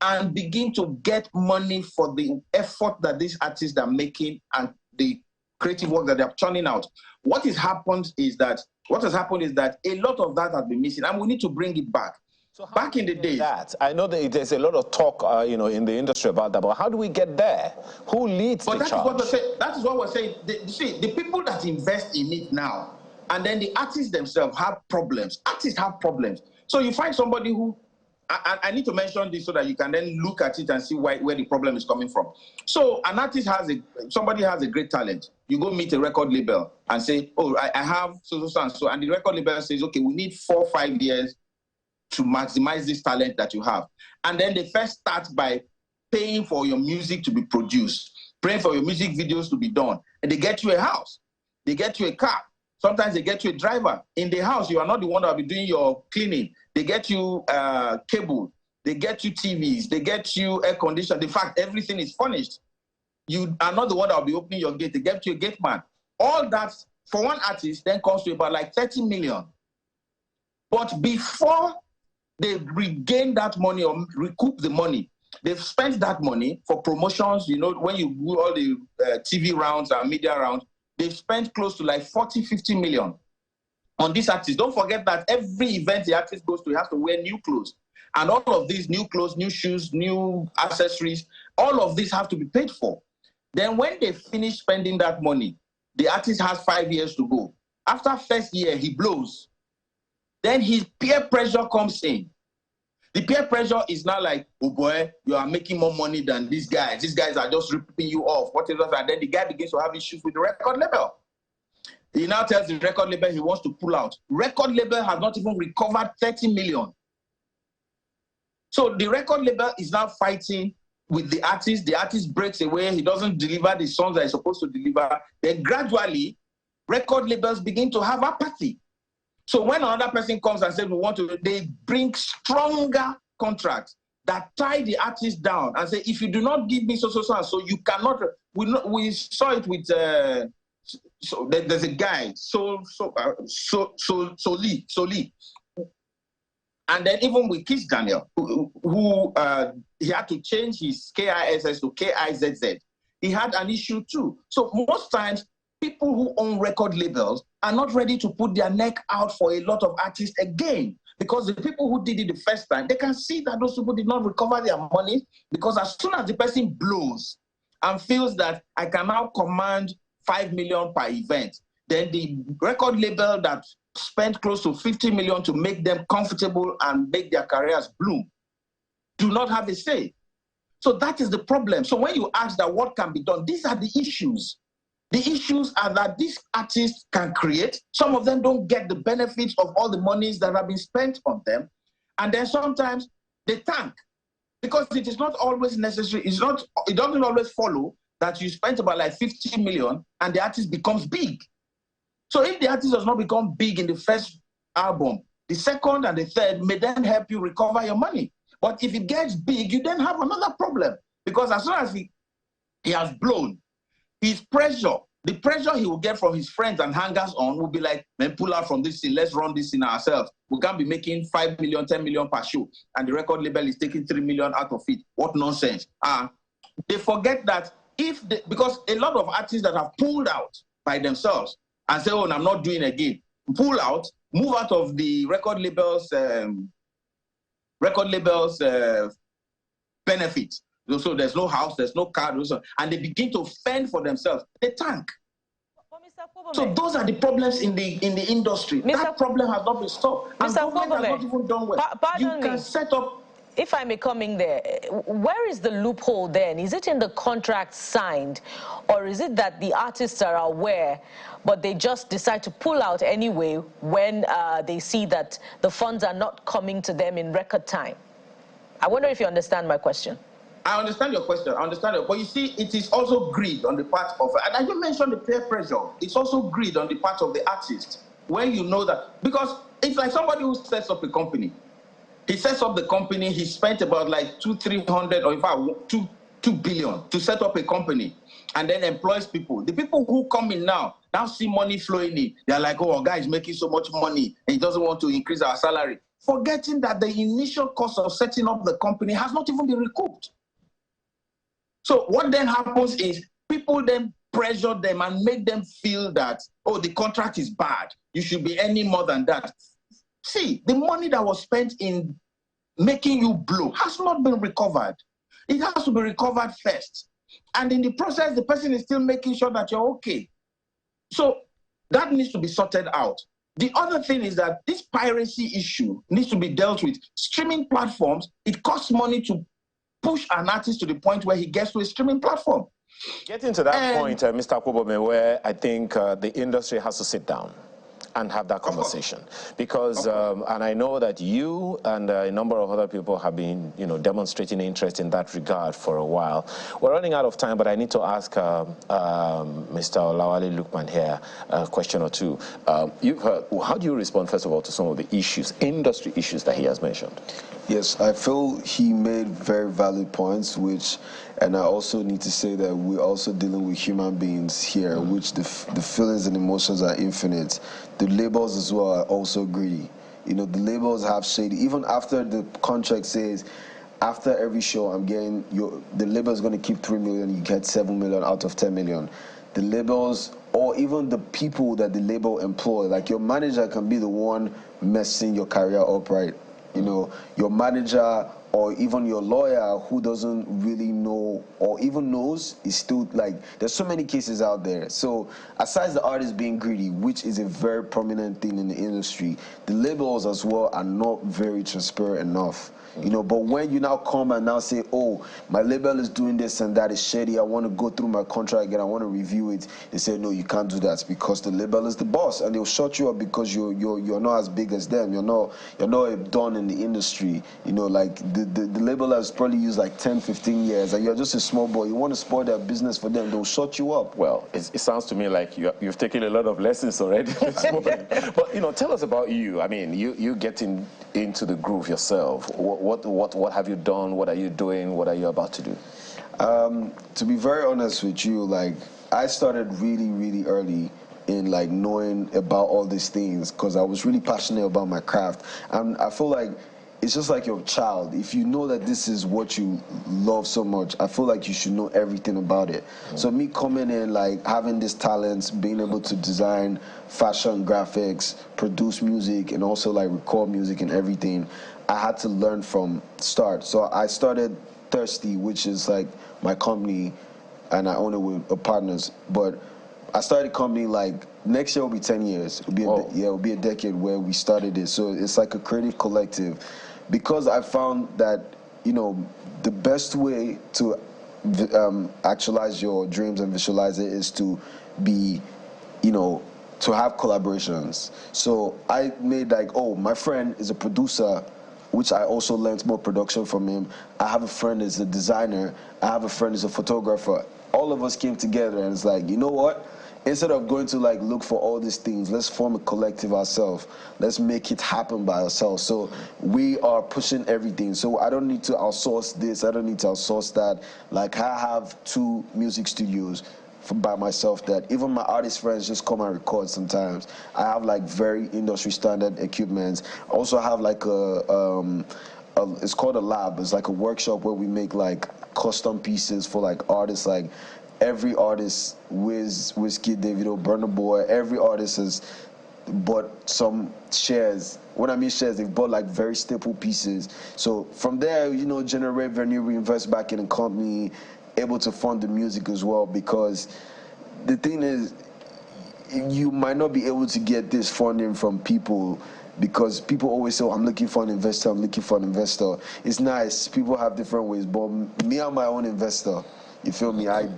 and begin to get money for the effort that these artists are making and the creative work that they're churning out. What has happened is that a lot of that has been missing, and we need to bring it back. So back in the days, I know that there's a lot of talk, in the industry about that, but how do we get there? Who leads the charge? That is what we're saying. See, the people that invest in it now, and then the artists themselves have problems. Artists have problems. So you find somebody who, I need to mention this so that you can then look at it and see where the problem is coming from. So an artist somebody has a great talent. You go meet a record label and say, oh, I have so, and the record label says, okay, we need 4 or 5 years to maximize this talent that you have. And then they first start by paying for your music to be produced, paying for your music videos to be done. And they get you a house, they get you a car. Sometimes they get you a driver. In the house, you are not the one that will be doing your cleaning. They get you cable. They get you TVs. They get you air conditioning. In fact, everything is furnished. You are not the one that will be opening your gate. They get you a gate man. All that, for one artist, then costs to about like 30 million. But before they regain that money or recoup the money, they've spent that money for promotions. You know, when you do all the TV rounds and media rounds, they've spent close to like 40, 50 million on this artist. Don't forget that every event the artist goes to, he has to wear new clothes. And all of these new clothes, new shoes, new accessories, all of these have to be paid for. Then when they finish spending that money, the artist has 5 years to go. After first year, he blows. Then his peer pressure comes in. The peer pressure is now like, oh boy, you are making more money than these guys. These guys are just ripping you off. Whatever. And then the guy begins to have issues with the record label. He now tells the record label he wants to pull out. Record label has not even recovered 30 million. So the record label is now fighting with the artist. The artist breaks away. He doesn't deliver the songs that he's supposed to deliver. Then gradually, record labels begin to have apathy. So when another person comes and says, we want to, they bring stronger contracts that tie the artist down and say, if you do not give me so, you cannot, we saw it with, so there's a guy, Soli. And then even with Kiss Daniel, who he had to change his KISS to KIZZ. He had an issue too. So most times, people who own record labels are not ready to put their neck out for a lot of artists again, because the people who did it the first time, they can see that those people did not recover their money, because as soon as the person blows and feels that I can now command 5 million per event, then the record label that spent close to 50 million to make them comfortable and make their careers bloom do not have a say. So that is the problem. So when you ask that what can be done, these are the issues. The issues are that these artists can create. Some of them don't get the benefits of all the monies that have been spent on them. And then sometimes they tank, because it is not always necessary. It doesn't always follow that you spent about like 50 million and the artist becomes big. So if the artist does not become big in the first album, the second and the third may then help you recover your money. But if it gets big, you then have another problem, because as soon as he has blown, his pressure, the pressure he will get from his friends and hangers on will be like, man, pull out from this thing, let's run this in ourselves. We can't be making 5 million, 10 million per show, and the record label is taking 3 million out of it. What nonsense. They forget that because a lot of artists that have pulled out by themselves and say, oh, I'm not doing again, pull out, move out of the record labels benefits. So there's no house, there's no car, and they begin to fend for themselves. They tank. So those are the problems in the industry. That problem has not been stopped. And government has not even done well. You can set up. If I may come in there, where is the loophole then? Is it in the contract signed, or is it that the artists are aware, but they just decide to pull out anyway when they see that the funds are not coming to them in record time? I wonder if you understand my question. I understand your question. I understand it. But you see, it is also greed on the part of, and as you mentioned the peer pressure, it's also greed on the part of the artist. When you know that, because it's like somebody who sets up a company. He sets up the company, he spent about like 300, or in fact, 2 billion to set up a company, and then employs people. The people who come in now see money flowing in. They're like, oh, our guy is making so much money, and he doesn't want to increase our salary. Forgetting that the initial cost of setting up the company has not even been recouped. So what then happens is people then pressure them and make them feel that, oh, the contract is bad, you should be earning more than that. See, the money that was spent in making you blow has not been recovered. It has to be recovered first. And in the process, the person is still making sure that you're okay. So that needs to be sorted out. The other thing is that this piracy issue needs to be dealt with. Streaming platforms, it costs money to push an artist to the point where he gets to a streaming platform. Getting to that point, Mr. Kwobome, where I think the industry has to sit down and have that conversation, because and I know that you and a number of other people have been, demonstrating interest in that regard for a while. We're running out of time, but I need to ask Mr. Olawale Lukman here a question or two. You've heard, how do you respond, first of all, to some of the issues, industry issues that he has mentioned? Yes, I feel he made very valid points, and I also need to say that we're also dealing with human beings here, which the feelings and emotions are infinite. The labels as well are also greedy. The labels have shady. Even after the contract says, after every show, I'm getting the label is going to keep 3 million, you get 7 million out of 10 million. The labels, or even the people that the label employ, like your manager can be the one messing your career up, right? You know, your manager or even your lawyer who doesn't really know or even knows is still like, there's so many cases out there. So aside the artist being greedy, which is a very prominent thing in the industry, the labels as well are not very transparent enough. You know, but when you now come and now say, oh, my label is doing this and that is shady, I want to go through my contract again, I want to review it, they say, no, you can't do that because the label is the boss, and they'll shut you up because you're not as big as them, you're not a don in the industry. You know, like the label has probably used like 10, 15 years, and you're just a small boy, you want to spoil their business for them, they'll shut you up. Well, it sounds to me like you've taken a lot of lessons already this morning. But, you know, tell us about you. I mean, you getting into the groove yourself. What have you done? What are you doing? What are you about to do? To be very honest with you, like, I started really, really early in like knowing about all these things because I was really passionate about my craft. And I feel like it's just like your child. If you know that this is what you love so much, I feel like you should know everything about it. So me coming in, like having this talents, being able to design fashion, graphics, produce music, and also like record music and everything, I had to learn from start. So I started Thirsty, which is like my company, and I own it with partners. But I started a company like next year will be 10 years. It'll be a decade where we started it. So it's like a creative collective, because I found that, you know, the best way to actualize your dreams and visualize it is to be, you know, to have collaborations. So I made like, oh, my friend is a producer, which I also learned more production from him. I have a friend who's a designer. I have a friend who's a photographer. All of us came together and it's like, you know what? Instead of going to like look for all these things, let's form a collective ourselves. Let's make it happen by ourselves. So we are pushing everything. So I don't need to outsource this. I don't need to outsource that. Like I have 2 music studios by myself that even my artist friends just come and record sometimes. I have like very industry standard equipment. I also have like it's called a lab. It's like a workshop where we make like custom pieces for like artists. Like every artist, Whiskey, Davido, Burna Boy, every artist has bought some shares. When I mean shares, they've bought like very staple pieces. So from there, you know, generate revenue, reinvest back in the company, able to fund the music as well, because the thing is, you might not be able to get this funding from people because people always say, oh, I'm looking for an investor, I'm looking for an investor. It's nice, people have different ways, but me, I'm my own investor. You feel me? I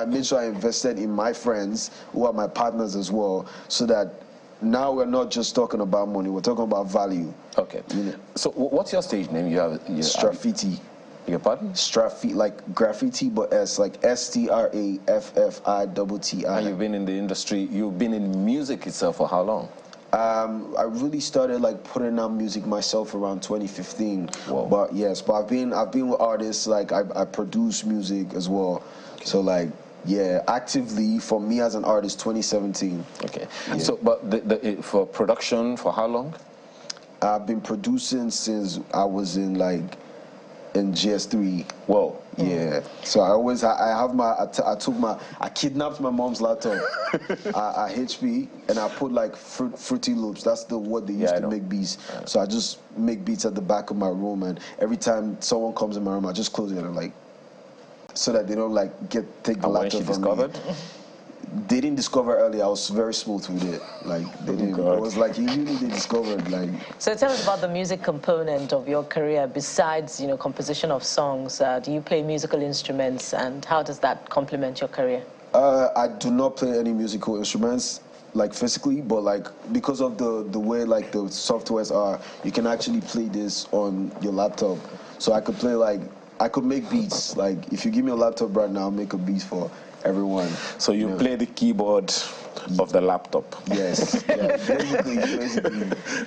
made sure I invested in my friends who are my partners as well, so that now we're not just talking about money, we're talking about value. Okay. You know? So what's your stage name? You have Straffiti. Your pardon? Straffiti, like graffiti, but S, like STRAFFITTI. And you've been in the industry, you've been in music itself for how long? I really started like putting out music myself around 2015. Whoa. But yes, but I've been with artists, like I produce music as well. Okay. So like, yeah, actively for me as an artist, 2017. Okay. Yeah. So, but for production, for how long? I've been producing since I was in GS3. Whoa. Yeah. So I kidnapped my mom's laptop at HP, and I put like Fruity Loops. That's what they used to make beats. So I just make beats at the back of my room, and every time someone comes in my room, I just close it and like, so that they don't like take the laptop from me. They didn't discover early. I was very smooth with it. Like they didn't. It was like immediately they discovered. Like. So tell us about the music component of your career. Besides, you know, composition of songs, do you play musical instruments, and how does that complement your career? I do not play any musical instruments, like physically, but like because of the way like the softwares are, you can actually play this on your laptop. So I could play I could make beats. Like if you give me a laptop right now, I'll make a beat for everyone. So you play the keyboard of the laptop? Yes. Yeah, basically.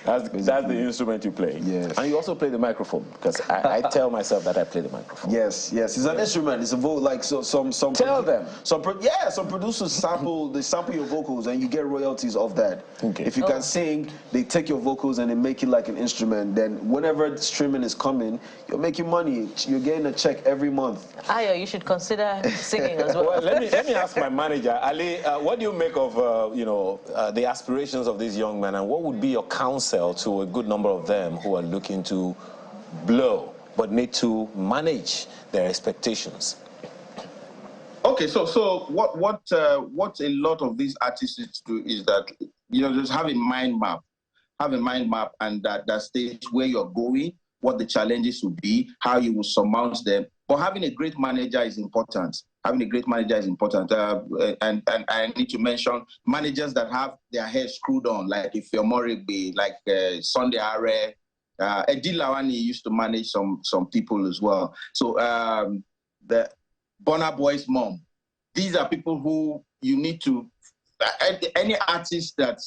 That's the instrument you play? Yes. And you also play the microphone? Because I tell myself that I play the microphone. Yes. It's an instrument. It's a vocal. Like some. Tell them. Some producers sample your vocals, and you get royalties off that. Okay. If you can sing, they take your vocals and they make it like an instrument. Then whenever streaming is coming, you're making money. You're getting a check every month. Ayo, you should consider singing as well. Well, let let me ask my manager, Ali, what do you make of the aspirations of these young men, and what would be your counsel to a good number of them who are looking to blow but need to manage their expectations? Okay, so what a lot of these artists do is that just have a mind map. Have a mind map, and that stage where you're going, what the challenges will be, how you will surmount them. But having a great manager is important. Having a great manager is important. And I need to mention managers that have their hair screwed on, like if you're Morigbe, like Sunday Are, Edi Lawani used to manage some people as well. So the Burna Boy's mom. These are people who you need to. Any artist that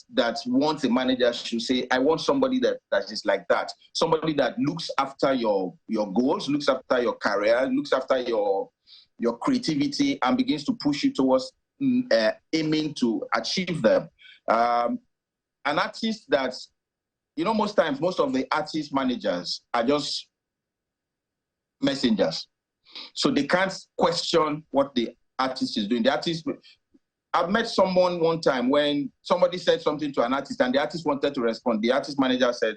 wants a manager should say, I want somebody that is like that. Somebody that looks after your goals, looks after your career, looks after your creativity, and begins to push you towards aiming to achieve them. An artist that, most times, most of the artist managers are just messengers. So they can't question what the artist is doing. The artist... I've met someone one time when somebody said something to an artist and the artist wanted to respond. The artist manager said,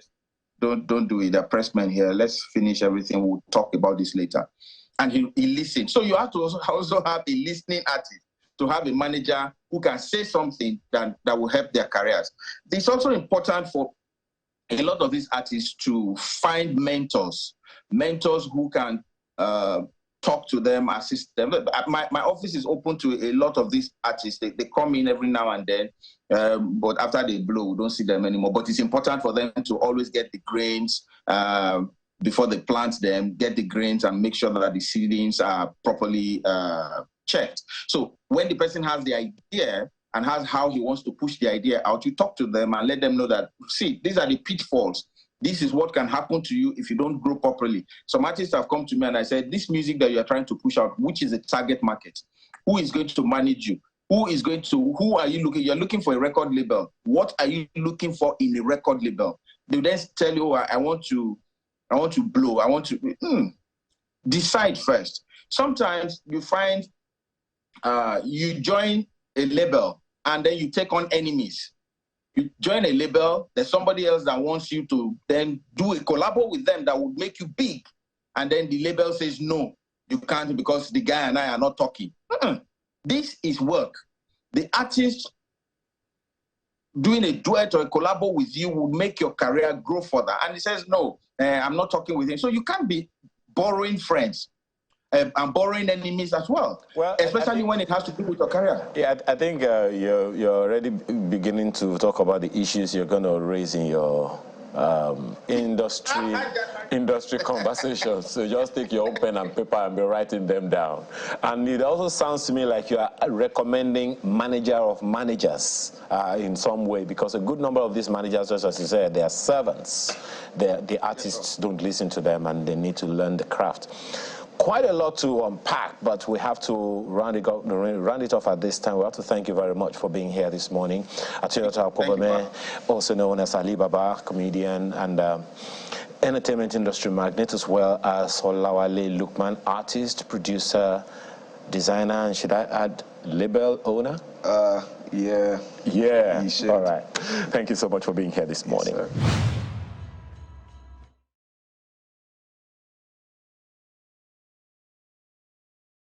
don't do it. There are pressmen here. Let's finish everything. We'll talk about this later. And he listened. So you have to also have a listening artist, to have a manager who can say something that will help their careers. It's also important for a lot of these artists to find mentors who can talk to them, assist them. My office is open to a lot of these artists. They come in every now and then, but after they blow, we don't see them anymore. But it's important for them to always get the grains before they plant them, get the grains and make sure that the seedlings are properly checked. So when the person has the idea and has how he wants to push the idea out, you talk to them and let them know that, see, these are the pitfalls. This is what can happen to you if you don't grow properly. Some artists have come to me and I said, this music that you're trying to push out, which is the target market? Who is going to manage you? Who are you looking? You're looking for a record label. What are you looking for in a record label? They then tell you, I want to blow. I want to decide first. Sometimes you find you join a label and then you take on enemies. You join a label, there's somebody else that wants you to then do a collabo with them that would make you big. And then the label says, no, you can't because the guy and I are not talking. This is work. The artist doing a duet or a collabo with you will make your career grow further. And he says, no, I'm not talking with him. So you can't be borrowing friends. And borrowing enemies as well, especially when it has to do with your career. Yeah, I think you're already beginning to talk about the issues you're going to raise in your industry conversations. So just take your own pen and paper and be writing them down. And it also sounds to me like you are recommending manager of managers in some way, because a good number of these managers, just as you said, they are servants. The artists don't listen to them and they need to learn the craft. Quite a lot to unpack, but we have to round it off at this time. We have to thank you very much for being here this morning. Atoyota Akpobome, also known as Alibaba, comedian and entertainment industry magnate, as well as Olawale Lukman, artist, producer, designer, and should I add label owner? Yeah. Yeah. All right. Thank you so much for being here this morning. Yes, sir.